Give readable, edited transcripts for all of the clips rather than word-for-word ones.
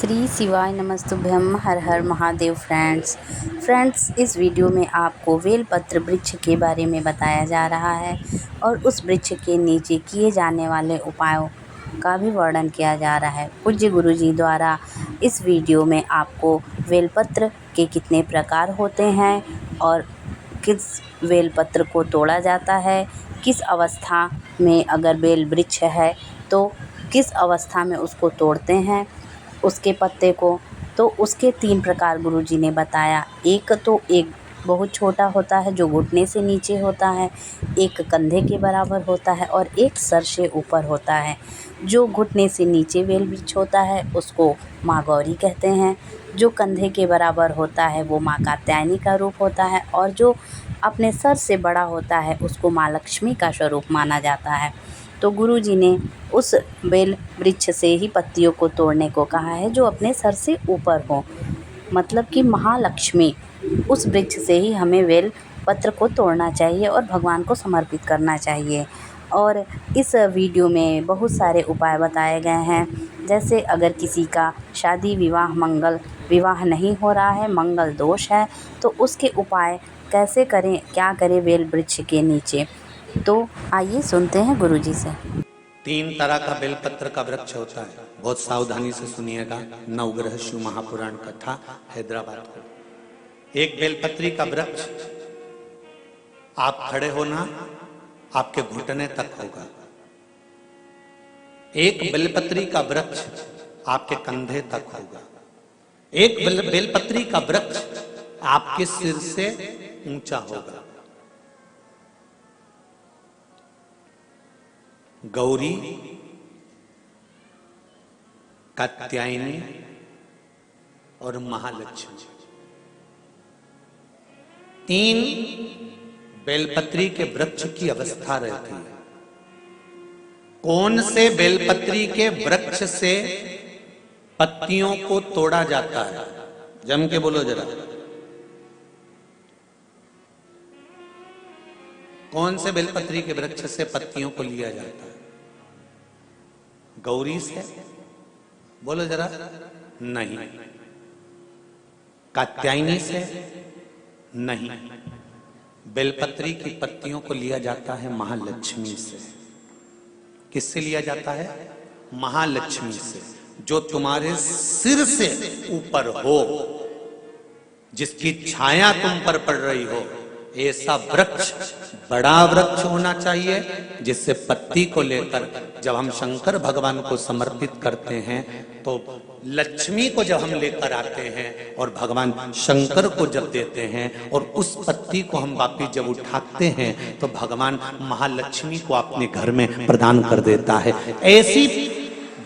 श्री शिवाय नमस्तुभ्यम। हर हर महादेव। फ्रेंड्स, इस वीडियो में आपको बेलपत्र वृक्ष के बारे में बताया जा रहा है और उस वृक्ष के नीचे किए जाने वाले उपायों का भी वर्णन किया जा रहा है। पूज्य गुरु जी द्वारा इस वीडियो में आपको बेलपत्र के कितने प्रकार होते हैं और किस बेलपत्र को तोड़ा जाता है, किस अवस्था में अगर बेल वृक्ष है तो किस अवस्था में उसको तोड़ते हैं उसके पत्ते को, तो उसके 3 प्रकार गुरुजी ने बताया। एक बहुत छोटा होता है जो घुटने से नीचे होता है, एक कंधे के बराबर होता है और एक सर से ऊपर होता है। जो घुटने से नीचे बेल वृक्ष होता है उसको माँ गौरी कहते हैं, जो कंधे के बराबर होता है वो माँ कात्यायनी का रूप होता है और जो अपने सर से बड़ा होता है उसको माँ लक्ष्मी का स्वरूप माना जाता है। तो गुरुजी ने उस बेल वृक्ष से ही पत्तियों को तोड़ने को कहा है जो अपने सर से ऊपर हो, मतलब कि महालक्ष्मी। उस वृक्ष से ही हमें बेल पत्र को तोड़ना चाहिए और भगवान को समर्पित करना चाहिए। और इस वीडियो में बहुत सारे उपाय बताए गए हैं, जैसे अगर किसी का शादी विवाह नहीं हो रहा है, मंगल दोष है, तो उसके उपाय कैसे करें, क्या करें बेल वृक्ष के नीचे। तो आइए सुनते हैं गुरुजी से। 3 तरह का बेलपत्र का वृक्ष होता है, बहुत सावधानी से सुनिएगा। नवग्रह शिव महापुराण कथा, हैदराबाद को। एक बेलपत्री का वृक्ष आप खड़े होना आपके घुटने तक होगा। एक बेलपत्री का वृक्ष आपके कंधे तक होगा। एक बेलपत्री का वृक्ष आपके सिर से ऊंचा होगा। गौरी, कात्यायनी और महालक्ष्मी, 3 बेलपत्री के वृक्ष की अवस्था रहती है। कौन से बेलपत्री के वृक्ष से पत्तियों को तोड़ा जाता है? जम के बोलो जरा। कौन से बेलपत्री के वृक्ष से पत्तियों को लिया जाता है? गौरी से? बोलो जरा। नहीं। कात्यायनी से? नहीं। बेलपत्री की पत्तियों को लिया जाता है महालक्ष्मी से। किससे लिया जाता है? महालक्ष्मी से, जो तुम्हारे सिर से ऊपर हो, जिसकी छाया तुम पर पड़ रही हो। ऐसा वृक्ष बड़ा वृक्ष होना चाहिए, जिससे पत्ती को लेकर जब हम शंकर भगवान को समर्पित करते हैं तो लक्ष्मी को जब हम लेकर आते हैं और भगवान शंकर को जब देते हैं और उस पत्ती को हम वापिस जब उठाते हैं तो भगवान महालक्ष्मी को अपने घर में प्रदान कर देता है। ऐसी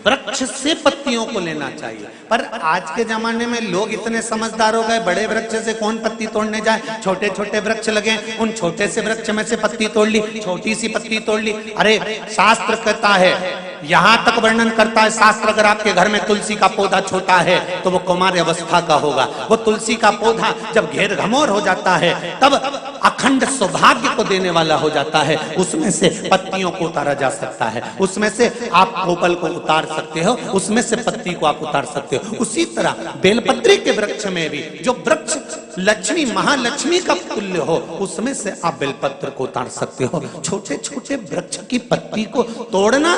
वृक्ष से पत्तियों को लेना चाहिए। पर आज के जमाने में लोग इतने समझदार हो गए, बड़े वृक्ष से कौन पत्ती तोड़ने जाए, छोटे छोटे वृक्ष लगे, उन छोटे से वृक्ष में से पत्ती तोड़ ली, छोटी सी पत्ती तोड़ ली। अरे शास्त्र कहता है, यहां तक वर्णन करता है शास्त्र, अगर आपके घर में तुलसी का पौधा छोटा है तो वो कुमार अवस्था का होगा। वो तुलसी का पौधा जब घेर घमोर हो जाता है तब अखंड सौभाग्य को देने वाला हो जाता है। उसमें से पत्तियों को उतारा जा सकता है, उसमें से आप कोपल को उतार सकते हो, उसमें से पत्ती को आप उतार सकते हो। उसी तरह बेलपत्री के वृक्ष में भी जो वृक्ष लक्ष्मी महालक्ष्मी का तुल्य हो, उसमें से आप बेलपत्र को उतार सकते हो। छोटे छोटे वृक्ष की पत्ती को तोड़ना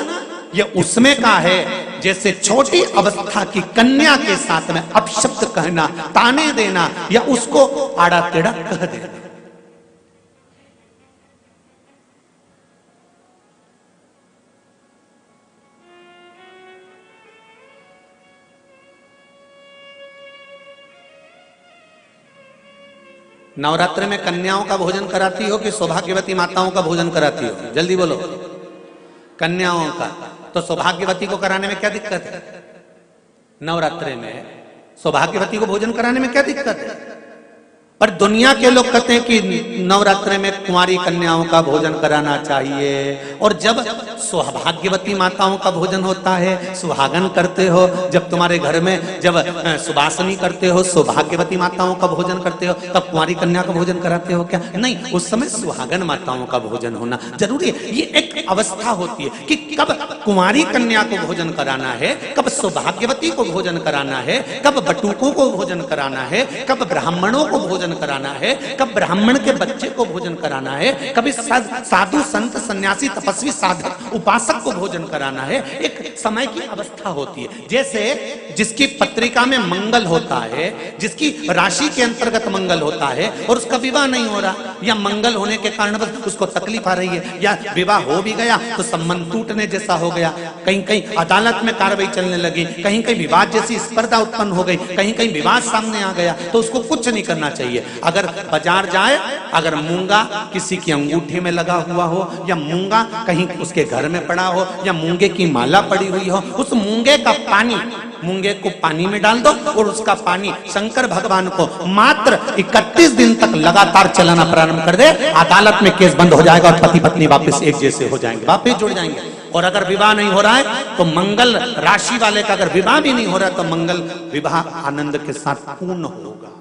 ये उसमें का है जैसे छोटी अवस्था की कन्या के साथ में अपशब्द कहना, ताने देना या उसको आड़ा टेढ़ा कह देना। नवरात्र में कन्याओं का भोजन कराती हो कि सौभाग्यवती माताओं का भोजन कराती हो? जल्दी बोलो। कन्याओं का। तो सौभाग्यवती को कराने में क्या दिक्कत है? नवरात्रि में सौभाग्यवती को भोजन कराने में क्या दिक्कत है? पर दुनिया के लोग कहते हैं कि नवरात्रि में कुंवारी कन्याओं का भोजन कराना चाहिए। और जब सौभाग्यवती माताओं का भोजन होता है, सुहागन करते हो, जब तुम्हारे घर में जब सुबासनी करते हो, सौभाग्यवती माताओं का भोजन करते हो, तब कुंवारी कन्या का भोजन कराते हो क्या? नहीं, उस समय सुहागन माताओं का भोजन होना जरूरी है। ये एक अवस्था होती है कि कब कुंवारी कन्या को भोजन कराना है, कब सौभाग्यवती को भोजन कराना है, कब बटुकों को भोजन कराना है, कब ब्राह्मणों को भोजन कराना है, कब ब्राह्मण के बच्चे को भोजन कराना है, कभी साधु संत सन्यासी तपस्वी साधक उपासक को भोजन कराना है। एक समय की अवस्था होती है। जैसे जिसकी पत्रिका में मंगल होता है, जिसकी राशि के अंतर्गत मंगल होता है और उसका विवाह नहीं हो रहा, या मंगल होने के कारण बस उसको तकलीफ आ रही है, या विवाह हो भी गया तो संबंध टूटने जैसा हो गया, कहीं कहीं अदालत में कार्रवाई चलने लगी, कहीं कहीं विवाद जैसी स्पर्धा उत्पन्न हो गई, कहीं कहीं विवाद सामने आ गया, तो उसको कुछ नहीं करना चाहिए। अगर बाजार जाए, अगर मूंगा किसी की अंगूठी में लगा हुआ हो, या मूंगा कहीं उसके घर में पड़ा हो, या मूंगे की माला पड़ी हुई हो, उस मूंगे का पानी, मूंगे को पानी में डाल दो और उसका पानी शंकर भगवान को मात्र 31 दिन तक लगातार चलाना प्रारंभ कर दे, अदालत में केस बंद हो जाएगा और पति पत्नी वापस एक जैसे हो जाएंगे, वापस जुड़ जाएंगे। और अगर विवाह नहीं हो रहा है तो मंगल राशि वाले का अगर विवाह भी नहीं हो रहा है तो मंगल विवाह आनंद के साथ पूर्ण होगा।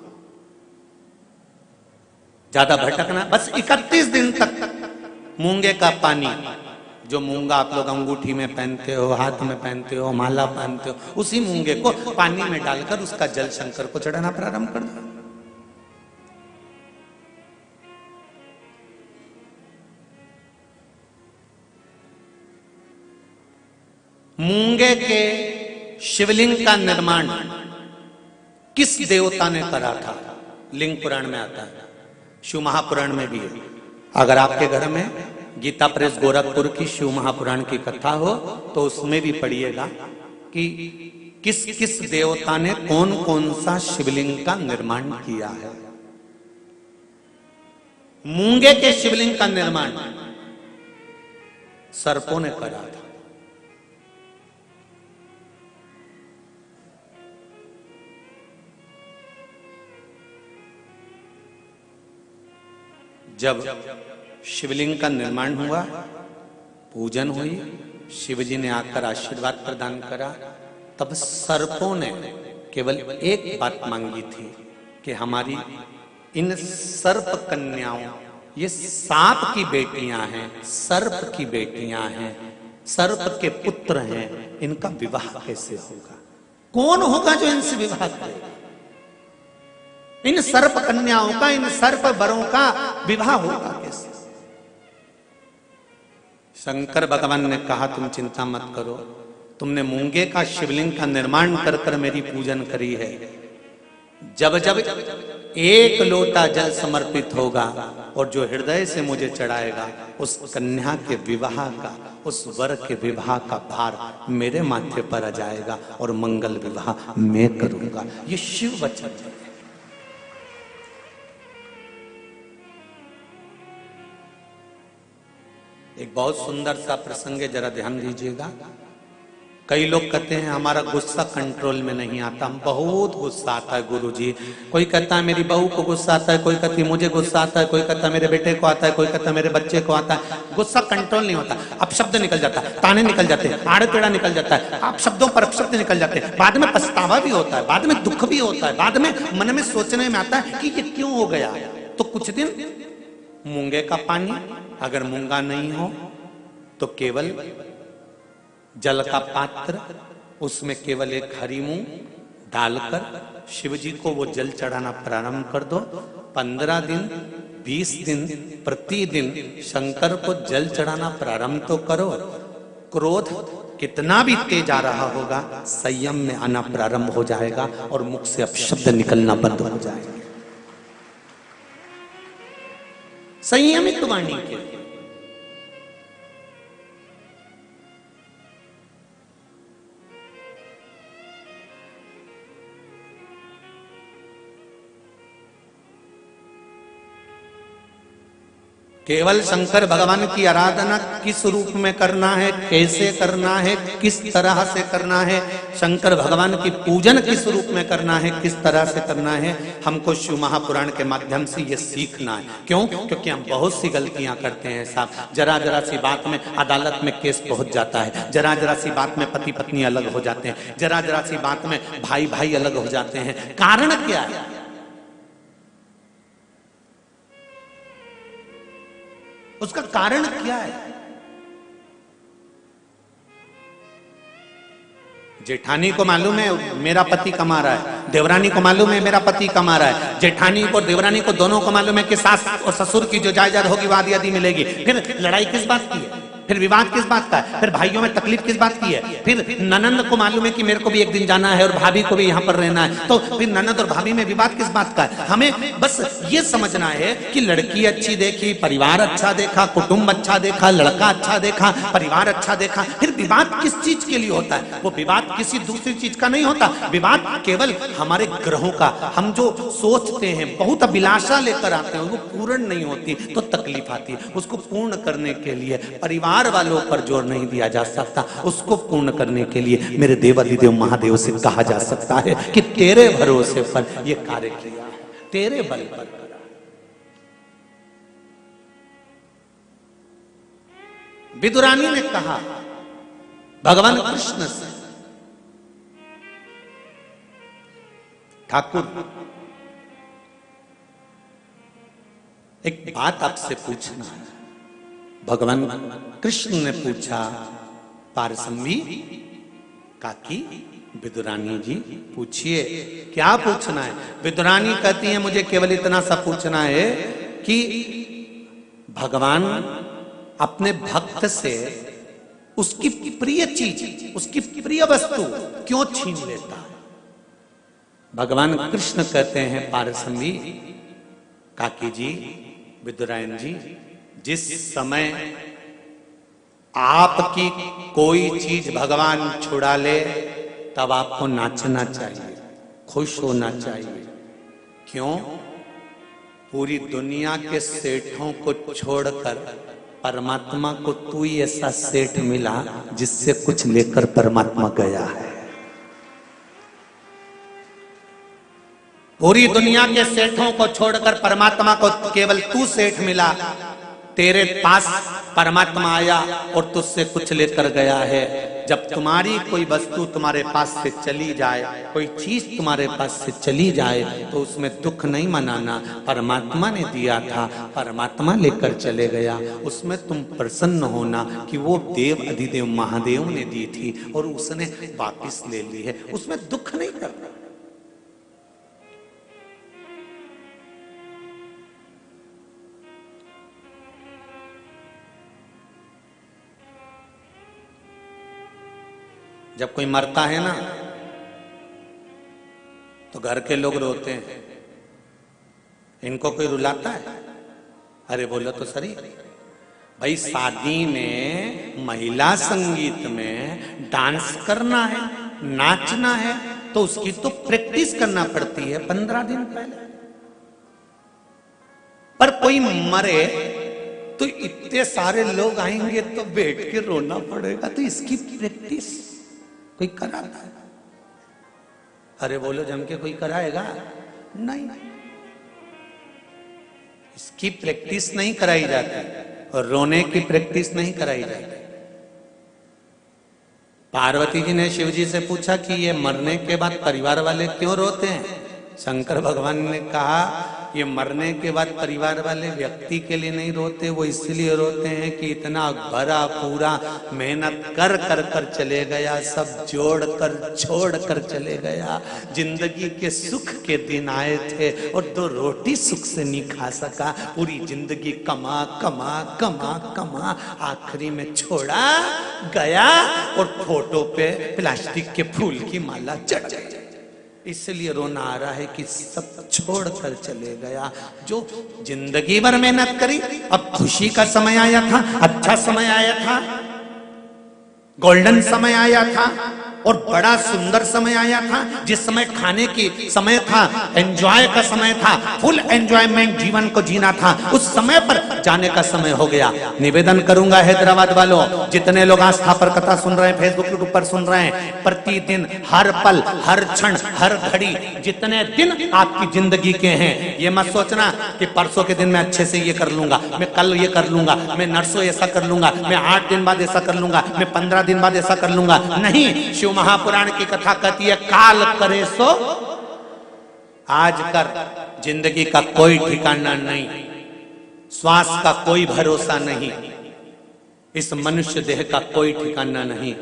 ज्यादा भटकना, बस 31 दिन तक मूंगे का पानी, जो मूंगा आप लोग अंगूठी में पहनते हो, हाथ में पहनते हो, माला पहनते हो, उसी मूंगे को पानी में डालकर उसका जल शंकर को चढ़ाना प्रारंभ कर दो। मूंगे के शिवलिंग का निर्माण किस देवता ने करा था? लिंग पुराण में आता है, शिव महापुराण में भी है। अगर आपके घर में गीता प्रेस गोरखपुर की शिव महापुराण की कथा हो तो उसमें भी पढ़िएगा कि किस किस देवता ने कौन कौन सा शिवलिंग का निर्माण किया है। मूंगे के शिवलिंग का निर्माण सर्पों ने करा था। जब शिवलिंग का निर्माण हुआ, पूजन हुई, शिवजी ने आकर आशीर्वाद प्रदान करा, तब सर्पों ने केवल एक बात मांगी थी कि हमारी इन सर्प कन्याओं, ये सांप की बेटियां हैं, सर्प की बेटियां हैं, सर्प के पुत्र हैं, इनका विवाह कैसे होगा? कौन होगा जो इनसे विवाह करेगा? इन सर्प कन्याओं का, इन सर्प वरों का विवाह होगा कैसे? शंकर भगवान ने कहा तुम चिंता मत करो, तुमने मूंगे का शिवलिंग का निर्माण कर कर मेरी पूजन करी है, जब जब एक लोटा जल समर्पित होगा और जो हृदय से मुझे चढ़ाएगा, उस कन्या के विवाह का, उस वर के विवाह का भार मेरे माथे पर आ जाएगा और मंगल विवाह मैं करूंगा। ये शिव वचन है। एक बहुत सुंदर सा प्रसंग है, जरा ध्यान दीजिएगा। कई लोग कहते हैं हमारा गुस्सा कंट्रोल में नहीं आता, हम बहुत गुस्सा आता है गुरुजी। कोई कहता है मेरी बहू को गुस्सा आता है, कोई कहती है मुझे गुस्सा आता है, कोई कहता है मेरे बेटे को आता है, कोई कहता है मेरे बच्चे को आता है। गुस्सा कंट्रोल नहीं होता, अपशब्द निकल जाता है, ताने निकल जाते हैं, आड़े टेढ़ा निकल जाता है, आप शब्दों पर अपशब्द निकल जाते हैं, बाद में पछतावा भी होता है, बाद में दुख भी होता है, बाद में मन में सोचने में आता है कि ये क्यों हो गया। तो कुछ दिन मूंगे का पानी, अगर मूंगा नहीं हो तो केवल जल का पात्र, उसमें केवल एक हरी मूंग डालकर शिव जी को वो जल चढ़ाना प्रारंभ कर दो। 15 दिन 20 दिन प्रतिदिन शंकर को जल चढ़ाना प्रारंभ तो करो। क्रोध कितना भी तेज आ रहा होगा, संयम में आना प्रारंभ हो जाएगा और मुख से अपशब्द निकलना बंद हो जाएगा। संयमित वाणी के केवल शंकर भगवान की आराधना किस रूप में करना है, कैसे करना है, किस तरह से करना है, शंकर भगवान की पूजन किस रूप में करना है, किस तरह से करना है, हमको शिव महापुराण के माध्यम से ये सीखना है। क्यों? क्योंकि हम बहुत सी गलतियां करते हैं साहब। जरा जरा सी बात में अदालत में केस पहुंच जाता है, जरा जरा सी बात में पति पत्नी अलग हो जाते हैं, जरा जरा सी बात में भाई भाई अलग हो जाते हैं। कारण क्या है? उसका कारण क्या है? जेठानी को मालूम है मेरा पति कमा रहा है, देवरानी को मालूम है मेरा पति कमा रहा है, जेठानी को देवरानी को दोनों को मालूम है कि सास और ससुर की जो जायदाद होगी वो आधी आधी मिलेगी। फिर लड़ाई किस बात की है? फिर विवाद किस बात का है? फिर भाइयों में तकलीफ किस बात की है? फिर ननंद को मालूम है कि मेरे को भी एक दिन जाना है और भाभी को भी यहाँ पर रहना है, तो फिर ननंद और भाभी में विवाद किस बात का है? हमें बस ये समझना है कि लड़की अच्छी देखी, परिवार अच्छा देखा, कुटुंब अच्छा देखा, लड़का अच्छा देखा, परिवार अच्छा देखा, फिर विवाद किस चीज के लिए होता है? वो विवाद किसी दूसरी चीज का नहीं होता। विवाद केवल हमारे ग्रहों का, हम जो सोचते हैं, बहुत अभिलाषा लेकर आते हैं, वो पूर्ण नहीं होती तो तकलीफ आती है। उसको पूर्ण करने के लिए परिवार वालों पर जोर नहीं दिया जा सकता, उसको पूर्ण करने के लिए मेरे देवाधिदेव महादेव से कहा जा सकता है कि तेरे भरोसे पर यह कार्य किया, तेरे बल पर करा। विदुरानी ने कहा भगवान कृष्ण से, ठाकुर एक बात आपसे पूछना है। भगवान कृष्ण ने पूछा, पारसम्भी काकी विदुरानी जी पूछिए, क्या पूछना है? विदुरानी कहती है मुझे केवल इतना सा पूछना है कि भगवान अपने भक्त से उसकी प्रिय चीज, उसकी प्रिय वस्तु क्यों छीन लेता है? भगवान कृष्ण कहते हैं, पारसम्भी काकी जी, विदुरायन जी, जिस समय आपकी कोई चीज भगवान छुड़ा ले तब आपको नाचना चाहिए, खुश होना चाहिए। क्यों? पूरी दुनिया के सेठों को छोड़कर परमात्मा को तू ही ऐसा सेठ मिला जिससे कुछ लेकर परमात्मा गया है। पूरी दुनिया के सेठों को छोड़कर परमात्मा को केवल तू सेठ मिला, तेरे पास परमात्मा आया और तुझसे कुछ लेकर गया है। जब तुम्हारी कोई वस्तु तुम्हारे पास से चली जाए, कोई चीज तुम्हारे पास से चली जाए, तो उसमें दुख नहीं मनाना। परमात्मा ने दिया था, परमात्मा लेकर चले गया, उसमें तुम प्रसन्न होना कि वो देव अधिदेव महादेव ने दी थी और उसने वापिस ले ली है, उसमें दुख नहीं करना। जब कोई मरता है ना तो घर के लोग रोते हैं, इनको कोई रुलाता है? अरे बोलो तो सही भाई, शादी में महिला संगीत में डांस करना है, नाचना है, तो उसकी तो प्रैक्टिस करना पड़ती है 15 दिन पहले। पर कोई मरे तो इतने सारे लोग आएंगे तो बैठ के रोना पड़ेगा, तो इसकी प्रैक्टिस कोई कराता है? अरे बोलो जम के कोई कराएगा? नहीं, इसकी प्रैक्टिस नहीं कराई जाती और रोने की प्रैक्टिस नहीं कराई जाती। पार्वती जी ने शिव जी से पूछा कि ये मरने के बाद परिवार वाले क्यों रोते हैं? शंकर भगवान ने कहा ये मरने के बाद परिवार वाले व्यक्ति के लिए नहीं रोते, वो इसलिए रोते हैं कि इतना भरा पूरा मेहनत कर कर कर चले गया, सब जोड़ कर छोड़ कर चले गया, जिंदगी के सुख के दिन आए थे और 2 रोटी सुख से नहीं खा सका, पूरी जिंदगी कमा कमा कमा कमा आखिरी में छोड़ा गया और फोटो पे प्लास्टिक के फूल की माला चढ़ गई। इसलिए रोना आ रहा है कि सब छोड़ कर चले गया। जो जिंदगी भर मेहनत करी, अब खुशी का समय आया था, अच्छा समय आया था, गोल्डन समय आया था, और बड़ा सुंदर समय आया था, जिस समय खाने की समय था, एंजॉय का समय था, फुल एंजॉयमेंट जीवन को जीना था, उस समय पर जाने का समय हो गया। निवेदन करूंगा हैदराबाद वालों, जितने लोग आस्था पर कथा सुन रहे हैं, फेसबुक यूट्यूब पर सुन रहे हैं, प्रतिदिन हर पल हर क्षण हर घड़ी जितने दिन आपकी जिंदगी के हैं, ये मत सोचना कि परसों के दिन मैं अच्छे से ये कर लूंगा, मैं कल ये कर लूंगा, मैं नरसों ऐसा कर लूंगा, मैं 8 दिन बाद ऐसा कर लूंगा, मैं 15 दिन बाद ऐसा कर लूंगा। नहीं, शिव महापुराण की कथा कहती है काल करे सो आज कर। जिंदगी का कोई ठिकाना नहीं, श्वास का कोई भरोसा नहीं, इस मनुष्य देह का कोई ठिकाना नहीं,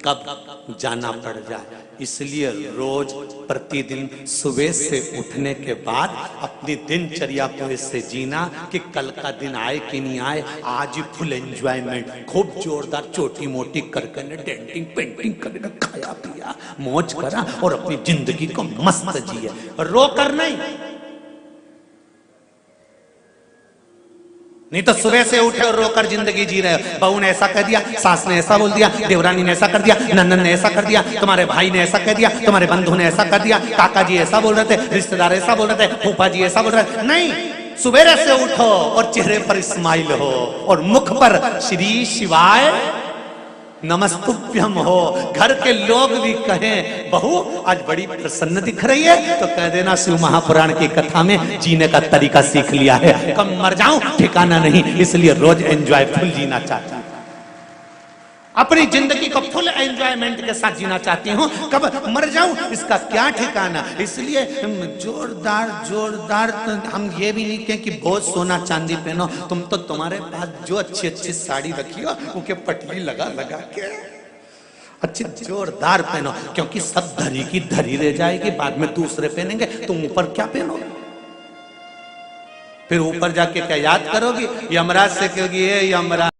कब जाना पड़ जाए। इसलिए रोज प्रतिदिन सुबह से उठने के बाद अपनी दिनचर्या को इससे जीना कि कल का दिन आए कि नहीं आए, आज ही फुल एंजॉयमेंट, खूब जोरदार छोटी मोटी करके डेंटिंग पेंटिंग करके खाया पिया मौज करा और अपनी जिंदगी को मस्त जिए, रो कर नहीं। नहीं तो सुबह से उठे और रोकर जिंदगी जी रहे हो। बहू ने ऐसा कह दिया, सास ने ऐसा बोल दिया, देवरानी ने ऐसा कर दिया, नंदन ने ऐसा कर दिया, तुम्हारे भाई ने ऐसा कह दिया, तुम्हारे बंधु ने ऐसा कर दिया, काका जी ऐसा बोल रहे थे, रिश्तेदार ऐसा बोल रहे थे, फूफा जी ऐसा बोल रहे थे। नहीं, सुबह से उठो और चेहरे पर स्माइल हो और मुख पर श्री शिवाय नमस्तुभ्यम हो। घर के लोग भी कहें बहू आज बड़ी प्रसन्न दिख रही है, तो कह देना शिव महापुराण की कथा में जीने का तरीका सीख लिया है, कब मर जाऊं ठिकाना नहीं, इसलिए रोज एंजॉयफुल जीना चाहता हूं, अपनी जिंदगी को फुल एंजॉयमेंट के साथ जीना चाहती हूँ, कब मर जाऊं इसका क्या ठिकाना। इसलिए जोरदार जोरदार हम ये भी नहीं कहें कि बहुत सोना चांदी पहनो, तुम तो तुम्हारे पास जो अच्छी अच्छी साड़ी रखी हो उनके पटली लगा लगा के अच्छी जोरदार पहनो, क्योंकि सब धरी की धरी रह जाएगी, बाद में दूसरे पहनेंगे, तुम ऊपर क्या पहनोगे, फिर ऊपर जाके क्या याद करोगी, यमराज से कहोगी ये यमराज